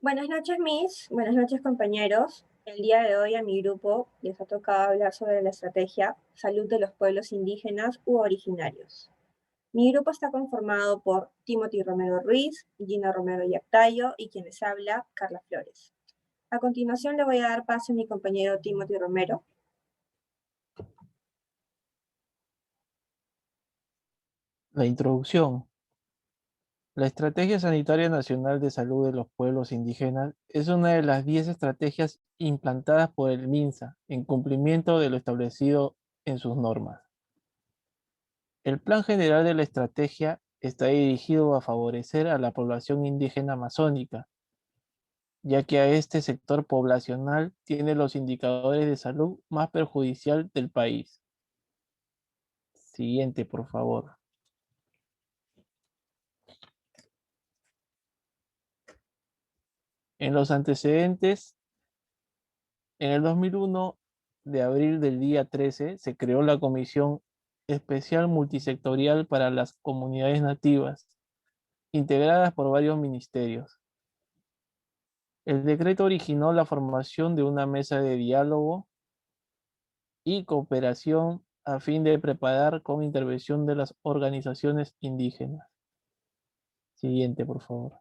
Buenas noches, Miss. Buenas noches, compañeros. El día de hoy a mi grupo les ha tocado hablar sobre la estrategia Salud de los Pueblos Indígenas u Originarios. Mi grupo está conformado por Timothy Romero Ruiz, Gina Romero Yactayo y quien les habla, Carla Flores. A continuación le voy a dar paso a mi compañero Timothy Romero. La introducción. La Estrategia Sanitaria Nacional de Salud de los Pueblos Indígenas es una de las 10 estrategias implantadas por el MINSA en cumplimiento de lo establecido en sus normas. El plan general de la estrategia está dirigido a favorecer a la población indígena amazónica, ya que a este sector poblacional tiene los indicadores de salud más perjudicial del país. Siguiente, por favor. En los antecedentes, en el 2001, de abril del día 13, se creó la Comisión Especial Multisectorial para las Comunidades Nativas, integradas por varios ministerios. El decreto originó la formación de una mesa de diálogo y cooperación a fin de preparar con intervención de las organizaciones indígenas. Siguiente, por favor.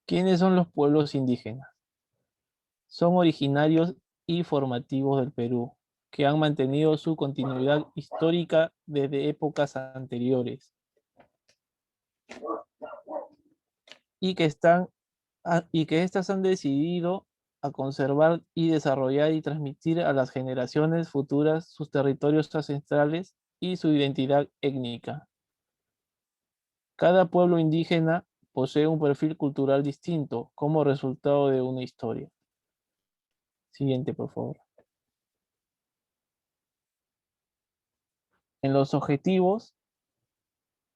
¿Quiénes son los pueblos indígenas? Son originarios y formativos del Perú, que han mantenido su continuidad histórica desde épocas anteriores y que éstas han decidido a conservar y desarrollar y transmitir a las generaciones futuras sus territorios ancestrales y su identidad étnica. Cada pueblo indígena posee un perfil cultural distinto como resultado de una historia. Siguiente, por favor. En los objetivos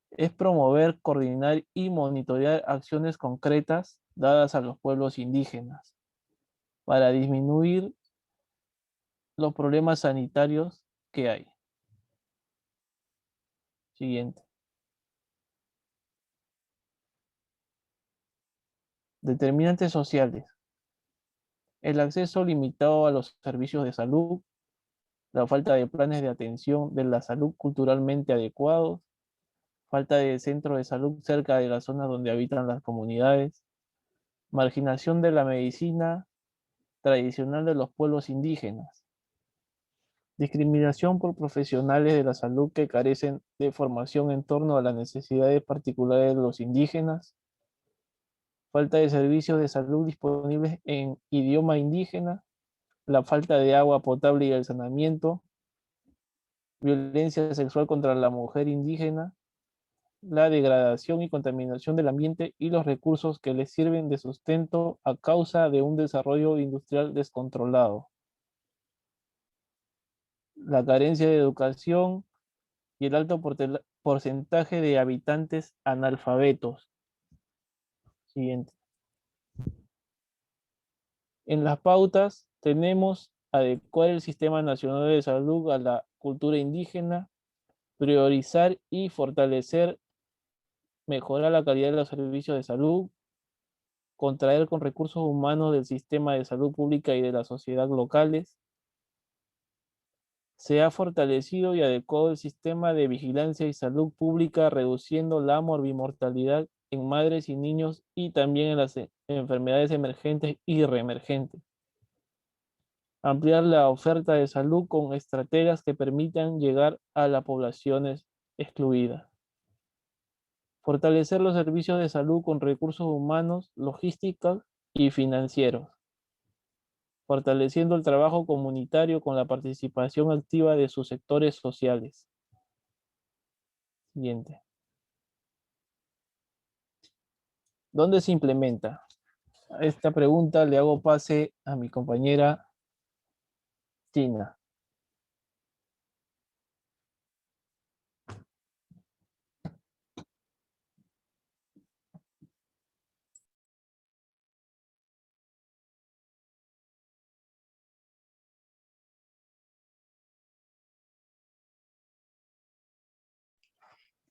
es promover, coordinar y monitorear acciones concretas dadas a los pueblos indígenas para disminuir los problemas sanitarios que hay. Siguiente. Determinantes sociales. El acceso limitado a los servicios de salud, la falta de planes de atención de la salud culturalmente adecuados, falta de centros de salud cerca de las zonas donde habitan las comunidades, marginación de la medicina tradicional de los pueblos indígenas, discriminación por profesionales de la salud que carecen de formación en torno a las necesidades particulares de los indígenas, falta de servicios de salud disponibles en idioma indígena, la falta de agua potable y el saneamiento, violencia sexual contra la mujer indígena, la degradación y contaminación del ambiente y los recursos que les sirven de sustento a causa de un desarrollo industrial descontrolado, la carencia de educación y el alto porcentaje de habitantes analfabetos. Siguiente. En las pautas tenemos adecuar el Sistema Nacional de Salud a la cultura indígena, priorizar y fortalecer, mejorar la calidad de los servicios de salud, contraer con recursos humanos del sistema de salud pública y de la sociedad locales. Se ha fortalecido y adecuado el sistema de vigilancia y salud pública, reduciendo la morbimortalidad en madres y niños y también en las enfermedades emergentes y reemergentes. Ampliar la oferta de salud con estrategias que permitan llegar a las poblaciones excluidas. Fortalecer los servicios de salud con recursos humanos, logísticos y financieros. Fortaleciendo el trabajo comunitario con la participación activa de sus sectores sociales. Siguiente. ¿Dónde se implementa? A esta pregunta le hago pase a mi compañera Tina.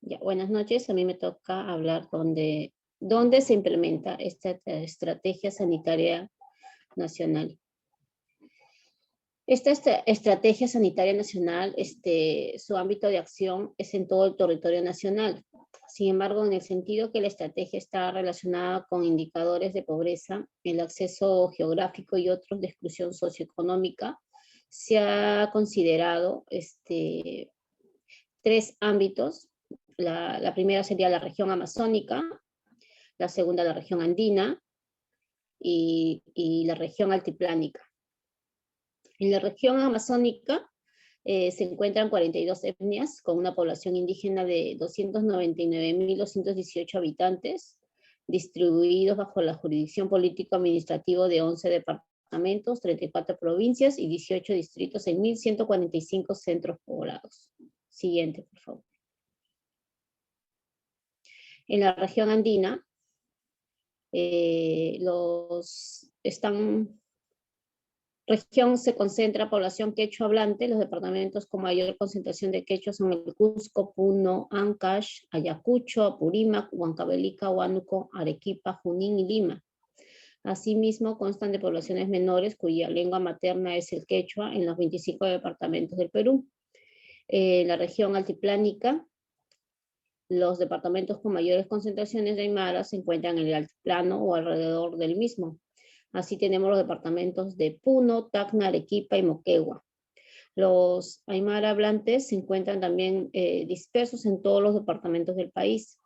Ya, buenas noches. A mí me toca hablar dónde se implementa esta estrategia sanitaria nacional. Esta estrategia sanitaria nacional, su ámbito de acción es en todo el territorio nacional. Sin embargo, en el sentido que la estrategia está relacionada con indicadores de pobreza, el acceso geográfico y otros de exclusión socioeconómica, se ha considerado tres ámbitos. La primera sería la región amazónica, la segunda la región andina y la región altiplánica. En la región amazónica se encuentran 42 etnias con una población indígena de 299.218 habitantes, distribuidos bajo la jurisdicción político-administrativo de 11 departamentos, 34 provincias y 18 distritos en 1.145 centros poblados. Siguiente, por favor. En la región andina, región se concentra población quechua hablante. Los departamentos con mayor concentración de quechua son el Cusco, Puno, Ancash, Ayacucho, Apurímac, Huancavelica, Huánuco, Arequipa, Junín y Lima. Asimismo, constan de poblaciones menores cuya lengua materna es el quechua en los 25 departamentos del Perú. La región altiplánica, los departamentos con mayores concentraciones de aymara se encuentran en el altiplano o alrededor del mismo. Así tenemos los departamentos de Puno, Tacna, Arequipa y Moquegua. Los aymara hablantes se encuentran también dispersos en todos los departamentos del país,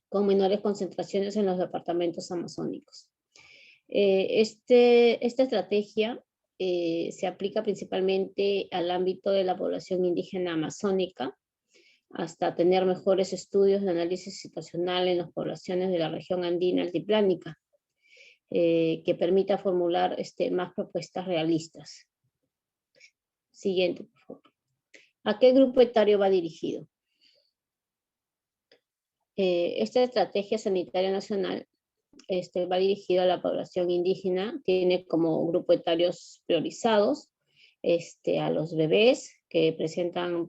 con menores concentraciones en los departamentos amazónicos. Esta estrategia se aplica principalmente al ámbito de la población indígena amazónica, hasta tener mejores estudios de análisis situacional en las poblaciones de la región andina altiplánica, que permita formular más propuestas realistas. Siguiente, por favor. ¿A qué grupo etario va dirigido? Esta estrategia sanitaria nacional va dirigida a la población indígena, tiene como grupo etarios priorizados a los bebés que presentan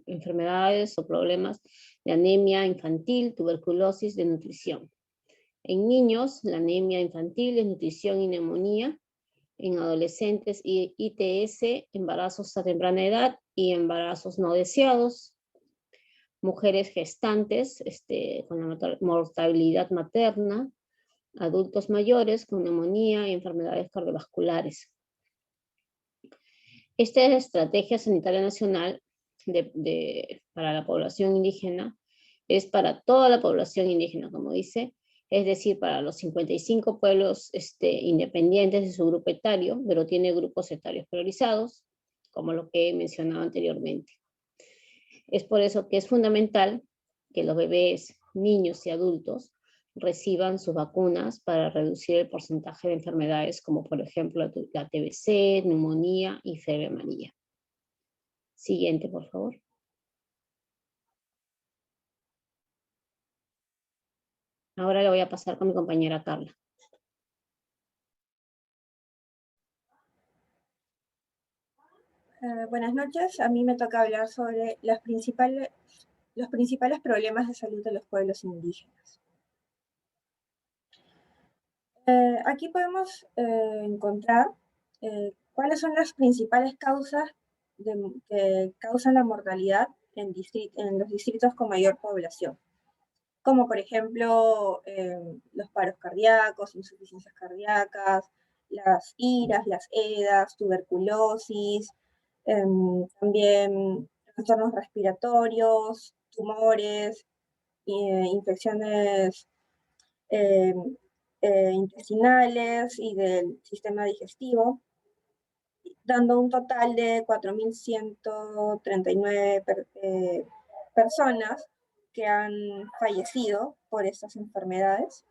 enfermedades o problemas de anemia infantil, tuberculosis, de nutrición. En niños, la anemia infantil, desnutrición y neumonía. En adolescentes, ITS, embarazos a temprana edad y embarazos no deseados. Mujeres gestantes con la mortalidad materna. Adultos mayores con neumonía y enfermedades cardiovasculares. Esta estrategia sanitaria nacional para la población indígena es para toda la población indígena, como dice, es decir, para los 55 pueblos independientes de su grupo etario, pero tiene grupos etarios priorizados, como lo que he mencionado anteriormente. Es por eso que es fundamental que los bebés, niños y adultos reciban sus vacunas para reducir el porcentaje de enfermedades como por ejemplo la TBC, neumonía y fiebre amarilla. Siguiente, por favor. Ahora le voy a pasar con mi compañera Carla. Buenas noches, a mí me toca hablar sobre los principales problemas de salud de los pueblos indígenas. Aquí podemos encontrar cuáles son las principales causas que causan la mortalidad en los distritos con mayor población, como por ejemplo los paros cardíacos, insuficiencias cardíacas, las IRAS, las EDAs, tuberculosis, también trastornos respiratorios, tumores, infecciones intestinales y del sistema digestivo, dando un total de 4.139 personas que han fallecido por estas enfermedades.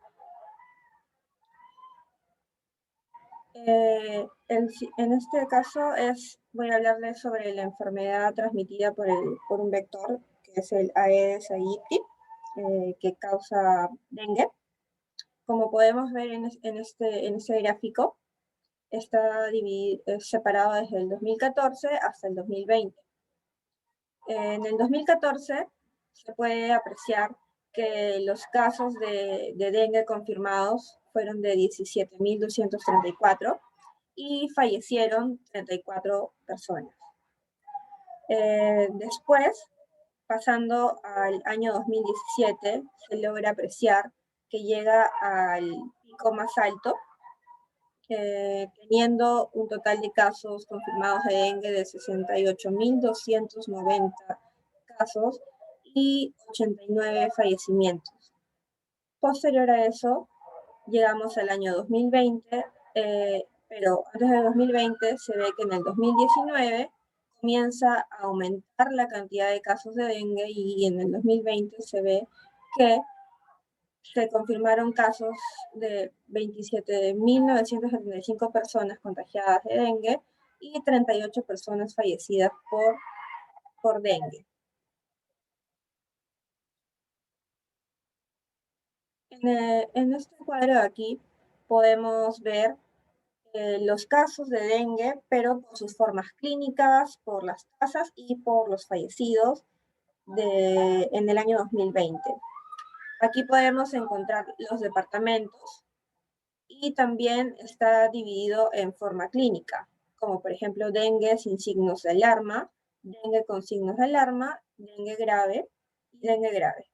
En este caso voy a hablarles sobre la enfermedad transmitida por un vector, que es el Aedes aegypti, que causa dengue. Como podemos ver en este gráfico, está separado desde el 2014 hasta el 2020. En el 2014 se puede apreciar que los casos de dengue confirmados fueron de 17.234 y fallecieron 34 personas. Después, pasando al año 2017, se logra apreciar que llega al pico más alto, teniendo un total de casos confirmados de dengue de 68.290 casos y 89 fallecimientos. Posterior a eso, llegamos al año 2020, pero antes del 2020 se ve que en el 2019 comienza a aumentar la cantidad de casos de dengue y en el 2020 se ve que se confirmaron casos de 27.975 personas contagiadas de dengue y 38 personas fallecidas por dengue. En este cuadro de aquí podemos ver los casos de dengue, pero por sus formas clínicas, por las tasas y por los fallecidos en el año 2020. Aquí podemos encontrar los departamentos y también está dividido en forma clínica, como por ejemplo dengue sin signos de alarma, dengue con signos de alarma, dengue grave y dengue grave.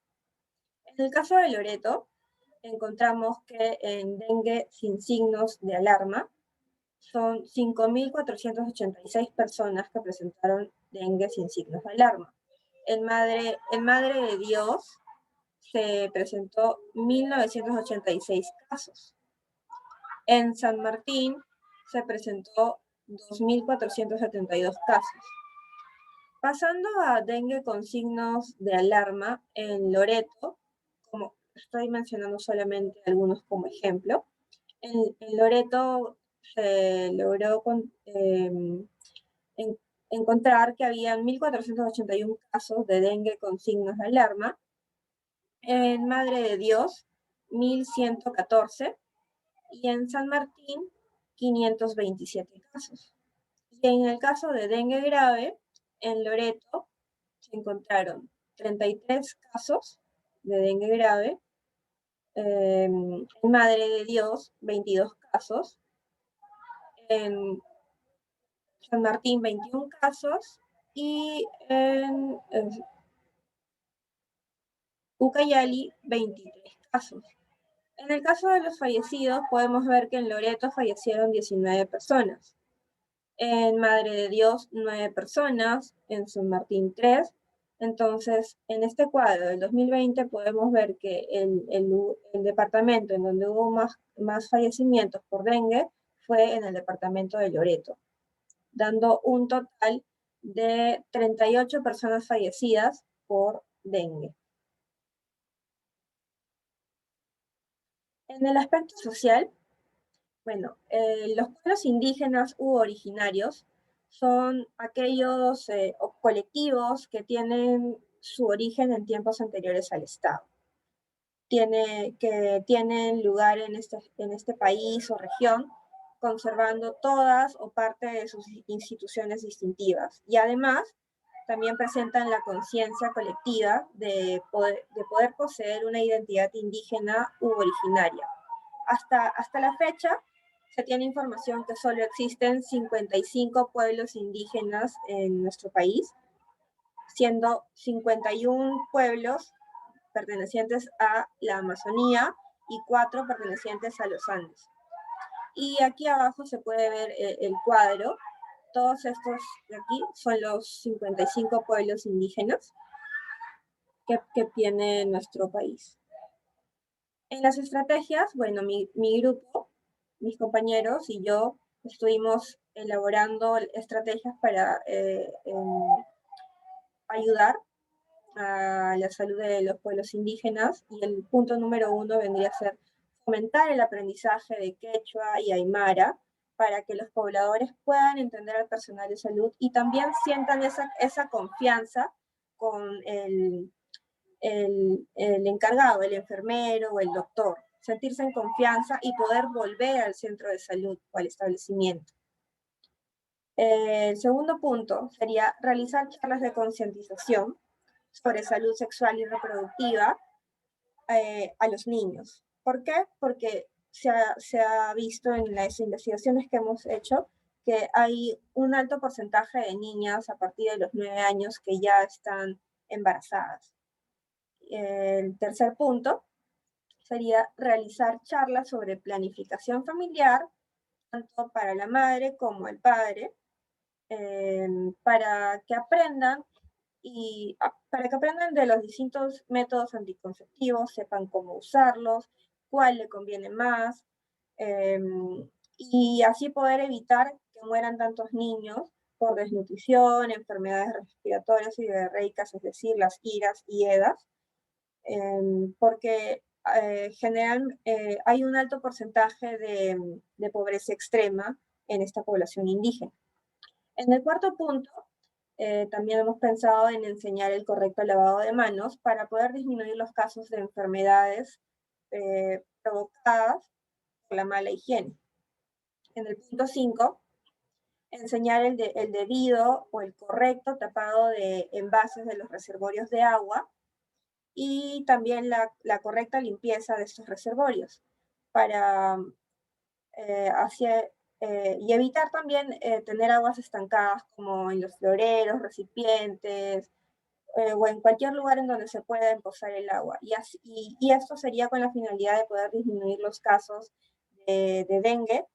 En el caso de Loreto, encontramos que en dengue sin signos de alarma son 5.486 personas que presentaron dengue sin signos de alarma. En Madre de Dios se presentó 1.986 casos. En San Martín se presentó 2.472 casos. Pasando a dengue con signos de alarma, en Loreto, como estoy mencionando solamente algunos como ejemplo, en Loreto se logró encontrar que había 1.481 casos de dengue con signos de alarma. En Madre de Dios, 1.114. Y en San Martín, 527 casos. Y en el caso de dengue grave, en Loreto se encontraron 33 casos de dengue grave. En Madre de Dios, 22 casos. En San Martín, 21 casos. Y en Ucayali, 23 casos. En el caso de los fallecidos, podemos ver que en Loreto fallecieron 19 personas. En Madre de Dios, 9 personas. En San Martín, 3. Entonces, en este cuadro del 2020 podemos ver que el departamento en donde hubo más fallecimientos por dengue fue en el departamento de Loreto, dando un total de 38 personas fallecidas por dengue. En el aspecto social, bueno, los pueblos indígenas u originarios son aquellos colectivos que tienen su origen en tiempos anteriores al Estado. Que tienen lugar en este país o región, conservando todas o parte de sus instituciones distintivas. Y además, también presentan la conciencia colectiva de poder poseer una identidad indígena u originaria. Hasta la fecha, se tiene información que solo existen 55 pueblos indígenas en nuestro país, siendo 51 pueblos pertenecientes a la Amazonía y 4 pertenecientes a los Andes. Y aquí abajo se puede ver el cuadro. Todos estos de aquí son los 55 pueblos indígenas que tiene nuestro país. En las estrategias, bueno, mi grupo, mis compañeros y yo estuvimos elaborando estrategias para ayudar a la salud de los pueblos indígenas, y el punto número 1 vendría a ser fomentar el aprendizaje de quechua y aymara para que los pobladores puedan entender al personal de salud y también sientan esa confianza con el encargado, el enfermero o el doctor, sentirse en confianza y poder volver al centro de salud o al establecimiento. El segundo punto sería realizar charlas de concientización sobre salud sexual y reproductiva a los niños. ¿Por qué? Porque se ha visto en las investigaciones que hemos hecho que hay un alto porcentaje de niñas a partir de los 9 años que ya están embarazadas. El tercer punto sería realizar charlas sobre planificación familiar, tanto para la madre como el padre, para que aprendan de los distintos métodos anticonceptivos, sepan cómo usarlos, cuál le conviene más, y así poder evitar que mueran tantos niños por desnutrición, enfermedades respiratorias y diarreicas, es decir, las IRAS y EDAS, porque hay un alto porcentaje de pobreza extrema en esta población indígena. En el cuarto punto, también hemos pensado en enseñar el correcto lavado de manos para poder disminuir los casos de enfermedades provocadas por la mala higiene. En el punto 5, enseñar el debido o el correcto tapado de envases de los reservorios de agua y también la correcta limpieza de estos reservorios para y evitar también tener aguas estancadas como en los floreros, recipientes o en cualquier lugar en donde se pueda empozar el agua. Y esto sería con la finalidad de poder disminuir los casos de dengue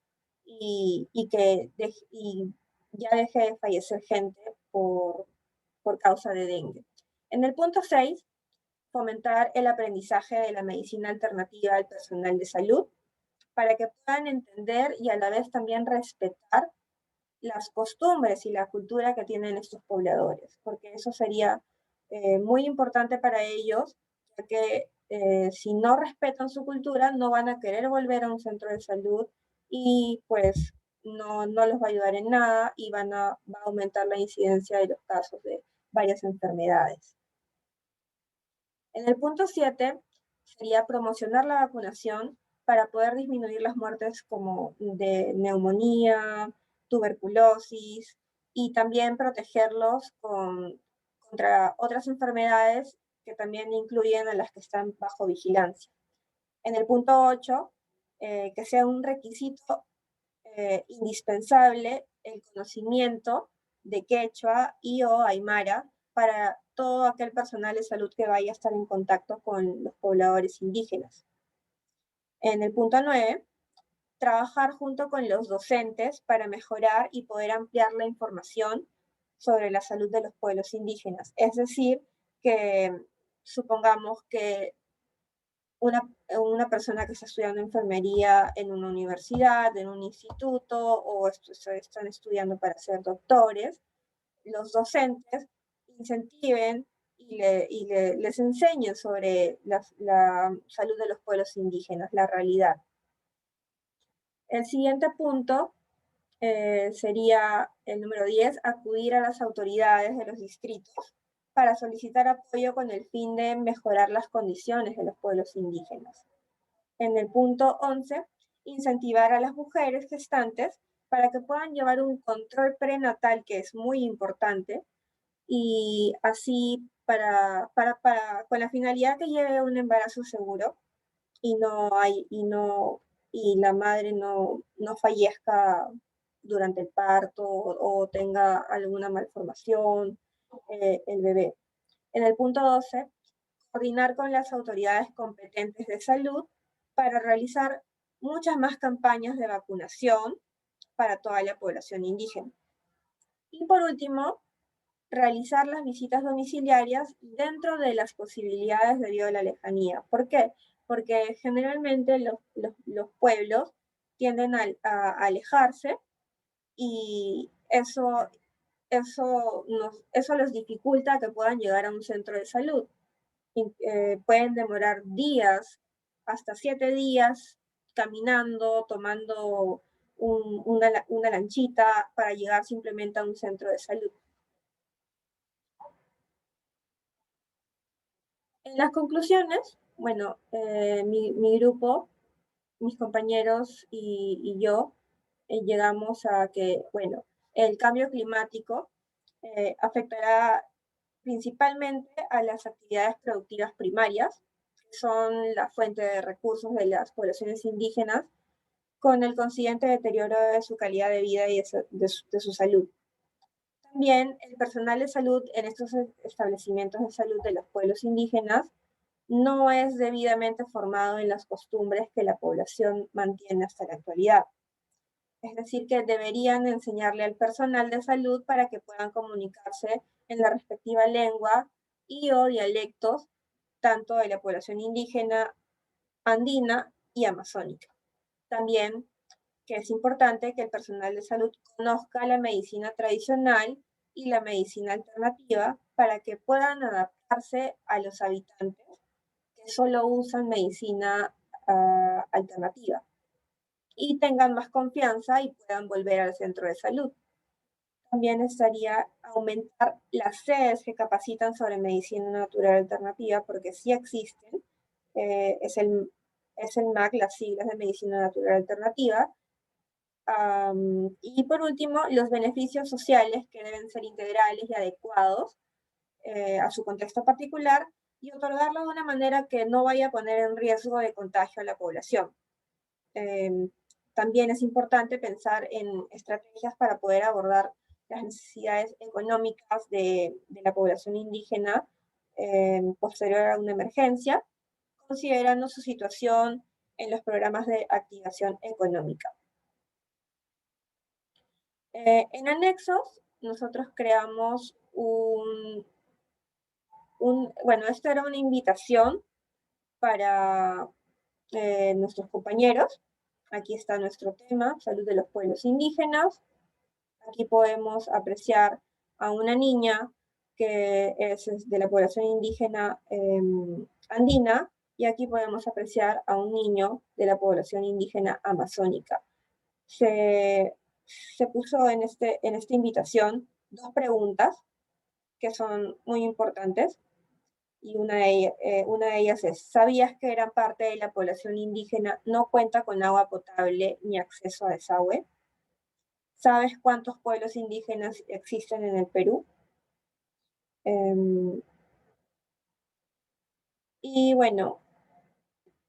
y ya deje de fallecer gente por causa de dengue. En el punto 6, fomentar el aprendizaje de la medicina alternativa al personal de salud para que puedan entender y a la vez también respetar las costumbres y la cultura que tienen estos pobladores, porque eso sería muy importante para ellos, ya que si no respetan su cultura no van a querer volver a un centro de salud y pues no les va a ayudar en nada y va a aumentar la incidencia de los casos de varias enfermedades. En el punto 7 sería promocionar la vacunación para poder disminuir las muertes como de neumonía, tuberculosis y también protegerlos contra otras enfermedades que también incluyen a las que están bajo vigilancia. En el punto 8, que sea un requisito indispensable el conocimiento de quechua y o aymara para todo aquel personal de salud que vaya a estar en contacto con los pobladores indígenas. En el punto 9, trabajar junto con los docentes para mejorar y poder ampliar la información sobre la salud de los pueblos indígenas. Es decir, que supongamos que una persona que está estudiando enfermería en una universidad, en un instituto, o están estudiando para ser doctores, los docentes incentiven y les enseñen sobre la salud de los pueblos indígenas, la realidad. El siguiente punto sería el número 10, acudir a las autoridades de los distritos para solicitar apoyo con el fin de mejorar las condiciones de los pueblos indígenas. En el punto 11, incentivar a las mujeres gestantes para que puedan llevar un control prenatal, que es muy importante, y así con la finalidad que lleve un embarazo seguro y la madre no fallezca durante el parto o tenga alguna malformación el bebé. En el punto 12, coordinar con las autoridades competentes de salud para realizar muchas más campañas de vacunación para toda la población indígena. Y por último, realizar las visitas domiciliarias dentro de las posibilidades debido a la lejanía. ¿Por qué? Porque generalmente los pueblos tienden a alejarse y eso les dificulta que puedan llegar a un centro de salud. Pueden demorar días, hasta 7 días, caminando, tomando una lanchita para llegar simplemente a un centro de salud. En las conclusiones, bueno, mi grupo, mis compañeros y yo llegamos a que, bueno, el cambio climático afectará principalmente a las actividades productivas primarias, que son la fuente de recursos de las poblaciones indígenas, con el consiguiente deterioro de su calidad de vida y de su salud. También el personal de salud en estos establecimientos de salud de los pueblos indígenas no es debidamente formado en las costumbres que la población mantiene hasta la actualidad. Es decir, que deberían enseñarle al personal de salud para que puedan comunicarse en la respectiva lengua y o dialectos, tanto de la población indígena, andina y amazónica. También que es importante que el personal de salud conozca la medicina tradicional y la medicina alternativa para que puedan adaptarse a los habitantes que solo usan medicina alternativa y tengan más confianza y puedan volver al centro de salud. También estaría aumentar las sedes que capacitan sobre medicina natural alternativa, porque sí existen, es el MAC, las siglas de medicina natural alternativa. Y por último, los beneficios sociales que deben ser integrales y adecuados a su contexto particular y otorgarlo de una manera que no vaya a poner en riesgo de contagio a la población. También es importante pensar en estrategias para poder abordar las necesidades económicas de la población indígena posterior a una emergencia, considerando su situación en los programas de activación económica. En anexos, nosotros creamos bueno, esto era una invitación para nuestros compañeros. Aquí está nuestro tema, salud de los pueblos indígenas. Aquí podemos apreciar a una niña que es de la población indígena andina, y aquí podemos apreciar a un niño de la población indígena amazónica. Se puso en esta invitación 2 preguntas que son muy importantes, y una de ellas es: ¿sabías que gran parte de la población indígena no cuenta con agua potable ni acceso a desagüe? ¿Sabes cuántos pueblos indígenas existen en el Perú? Y bueno,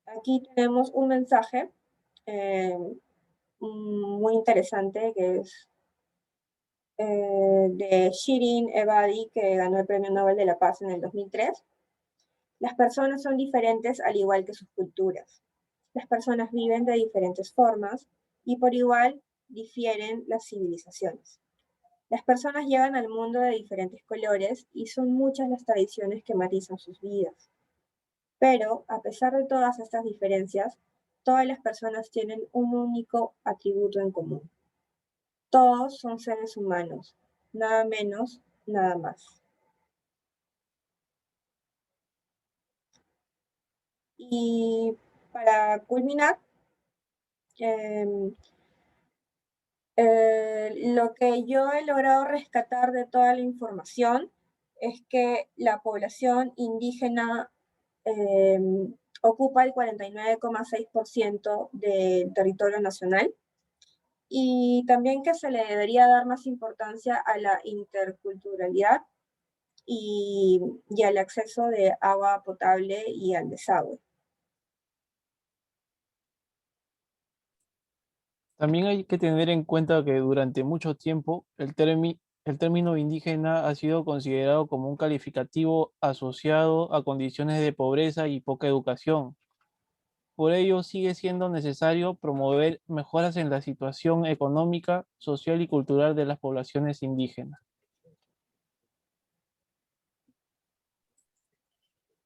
aquí tenemos un mensaje muy interesante, que es de Shirin Ebadi, que ganó el Premio Nobel de la Paz en el 2003. Las personas son diferentes al igual que sus culturas. Las personas viven de diferentes formas y por igual difieren las civilizaciones. Las personas llegan al mundo de diferentes colores y son muchas las tradiciones que matizan sus vidas. Pero, a pesar de todas estas diferencias, todas las personas tienen un único atributo en común. Todos son seres humanos, nada menos, nada más. Y para culminar, lo que yo he logrado rescatar de toda la información es que la población indígena ocupa el 49,6% del territorio nacional, y también que se le debería dar más importancia a la interculturalidad y al acceso de agua potable y al desagüe. También hay que tener en cuenta que durante mucho tiempo el término indígena ha sido considerado como un calificativo asociado a condiciones de pobreza y poca educación. Por ello, sigue siendo necesario promover mejoras en la situación económica, social y cultural de las poblaciones indígenas.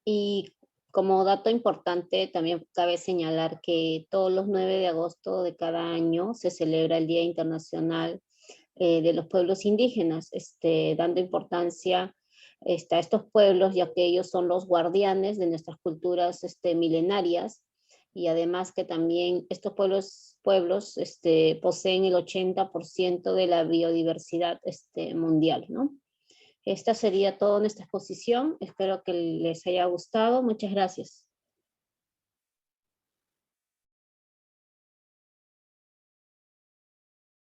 Y como dato importante, también cabe señalar que todos los 9 de agosto de cada año se celebra el Día Internacional de los Pueblos Indígenas, dando importancia a estos pueblos, ya que ellos son los guardianes de nuestras culturas milenarias, y además que también estos pueblos poseen el 80% de la biodiversidad mundial, ¿no? Esta sería toda nuestra exposición. Espero que les haya gustado. Muchas gracias.